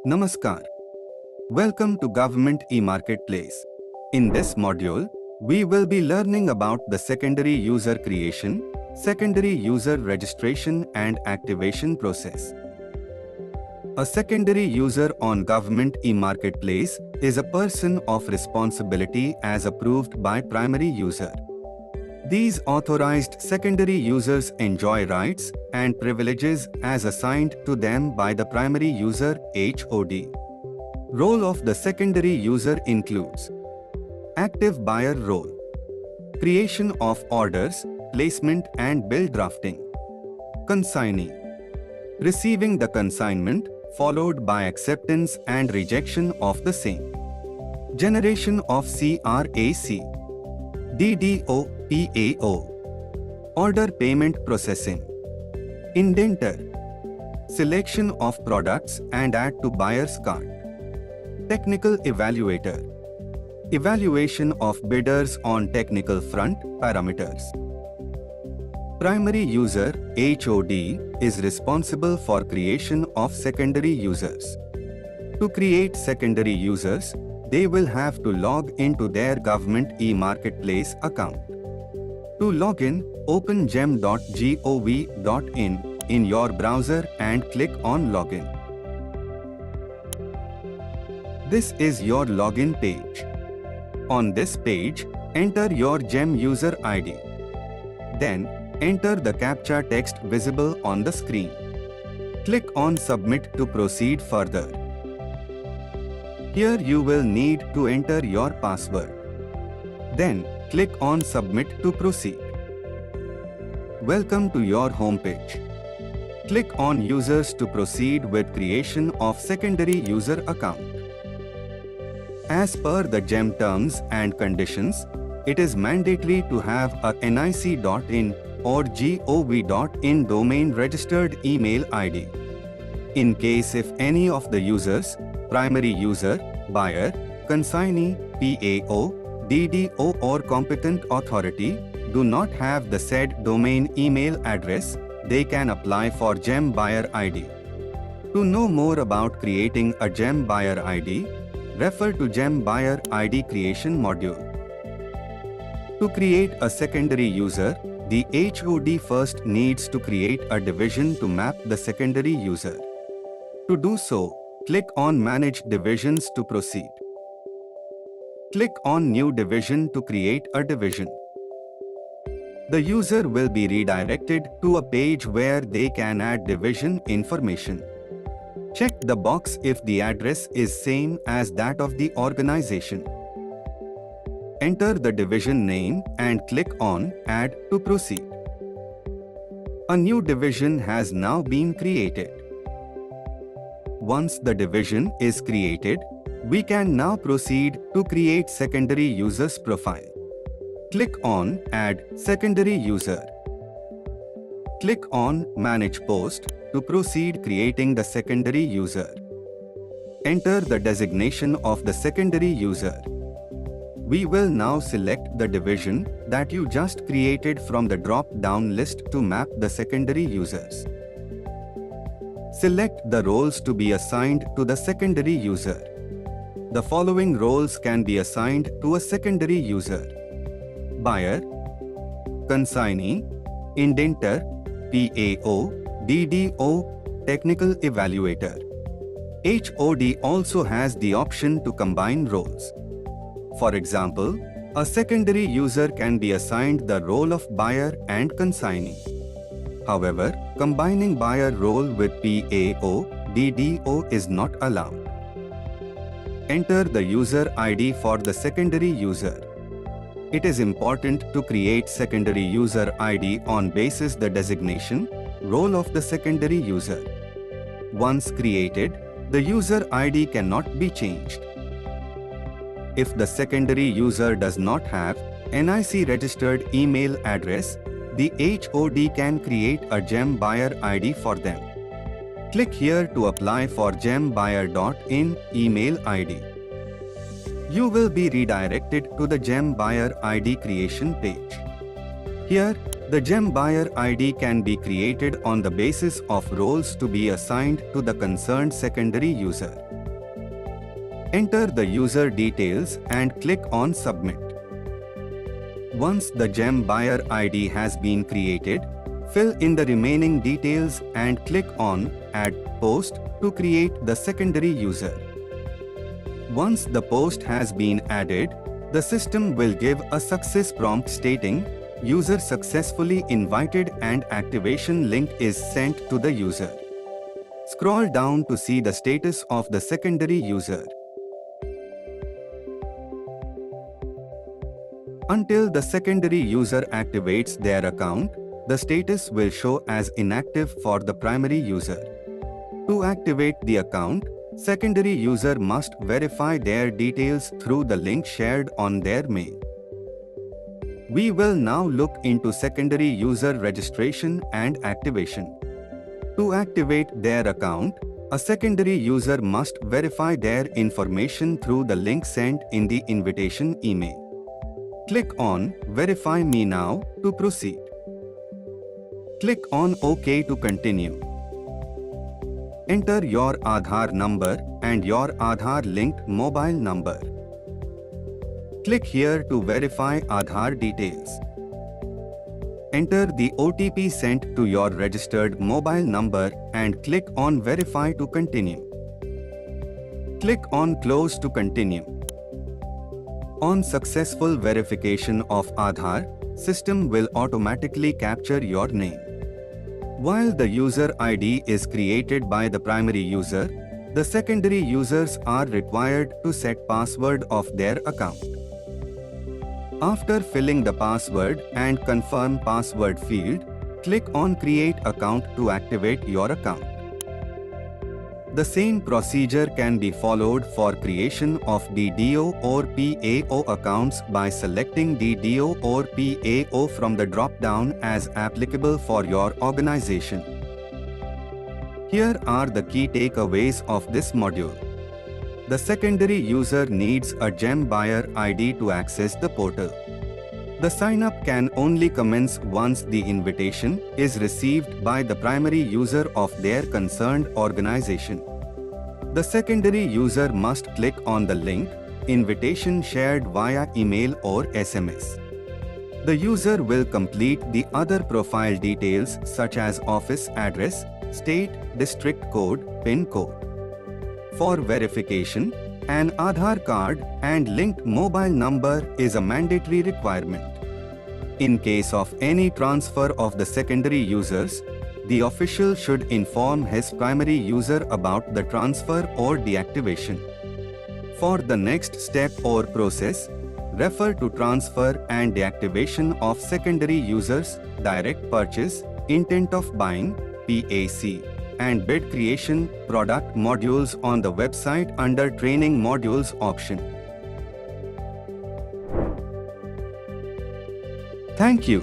Namaskar. Welcome to Government e-Marketplace. In this module, we will be learning about the secondary user creation, secondary user registration and activation process. A secondary user on Government e-Marketplace is a person of responsibility as approved by primary user. These authorized secondary users enjoy rights and privileges as assigned to them by the primary user HOD. Role of the secondary user includes active buyer role, creation of orders, placement and bill drafting, consignee, receiving the consignment followed by acceptance and rejection of the same, generation of CRAC, DDO, PAO, order payment processing, indenter, selection of products and add to buyer's cart, technical evaluator, evaluation of bidders on technical front parameters. Primary user HOD is responsible for creation of secondary users. To create secondary users, they will have to log into their Government e-Marketplace account. To log in, open gem.gov.in in your browser and click on Login. This is your login page. On this page, enter your GeM user ID. Then, enter the Captcha text visible on the screen. Click on Submit to proceed further. Here you will need to enter your password. Then, click on Submit to proceed. Welcome to your homepage. Click on Users to proceed with creation of secondary user account. As per the GeM terms and conditions, it is mandatory to have a nic.in or gov.in domain registered email ID. In case if any of the users, primary user, buyer, consignee, PAO, DDO or competent authority do not have the said domain email address, they can apply for GeM Buyer ID. To know more about creating a GeM Buyer ID, refer to GeM Buyer ID creation module. To create a secondary user, the HOD first needs to create a division to map the secondary user. To do so, click on Manage Divisions to proceed. Click on New Division to create a division. The user will be redirected to a page where they can add division information. Check the box if the address is same as that of the organization. Enter the division name and click on Add to proceed. A new division has now been created. Once the division is created, we can now proceed to create secondary user's profile. Click on Add Secondary User. Click on Manage Post to proceed creating the secondary user. Enter the designation of the secondary user. We will now select the division that you just created from the drop-down list to map the secondary users. Select the roles to be assigned to the secondary user. The following roles can be assigned to a secondary user: buyer, consignee, indenter, PAO, DDO, technical evaluator. HOD also has the option to combine roles. For example, a secondary user can be assigned the role of buyer and consignee. However, combining buyer role with PAO, DDO is not allowed. Enter the user ID for the secondary user. It is important to create secondary user ID on basis the designation, role of the secondary user. Once created, the user ID cannot be changed. If the secondary user does not have NIC registered email address, the HOD can create a GeM Buyer ID for them. Click here to apply for gembuyer.in email ID. You will be redirected to the GeM Buyer ID creation page. Here, The GeM buyer ID can be created on the basis of roles to be assigned to the concerned secondary user. Enter the user details and click on Submit. Once the GeM buyer ID has been created, fill in the remaining details and click on Add Post to create the secondary user. Once the post has been added, the system will give a success prompt stating, "User successfully invited and activation link is sent to the user." Scroll down to see the status of the secondary user. Until the secondary user activates their account, the status will show as inactive for the primary user. To activate the account, secondary user must verify their details through the link shared on their mail. We will now look into secondary user registration and activation. To activate their account, a secondary user must verify their information through the link sent in the invitation email. Click on Verify Me Now to proceed. Click on OK to continue. Enter your Aadhaar number and your Aadhaar-linked mobile number. Click here to verify Aadhaar details. Enter the OTP sent to your registered mobile number and click on Verify to continue. Click on Close to continue. On successful verification of Aadhaar, system will automatically capture your name. While the user ID is created by the primary user, the secondary users are required to set password of their account. After filling the password and confirm password field, click on Create Account to activate your account. The same procedure can be followed for creation of DDO or PAO accounts by selecting DDO or PAO from the drop-down as applicable for your organization. Here are the key takeaways of this module. The secondary user needs a GeM buyer ID to access the portal. The sign-up can only commence once the invitation is received by the primary user of their concerned organization. The secondary user must click on the link, invitation shared via email or SMS. The user will complete the other profile details such as office address, state, district code, PIN code. For verification, an Aadhaar card and linked mobile number is a mandatory requirement. In case of any transfer of the secondary users, the official should inform his primary user about the transfer or deactivation. For the next step or process, refer to Transfer and Deactivation of Secondary Users, Direct Purchase, Intent of Buying, PAC, and Bid Creation product modules on the website under Training Modules option. Thank you.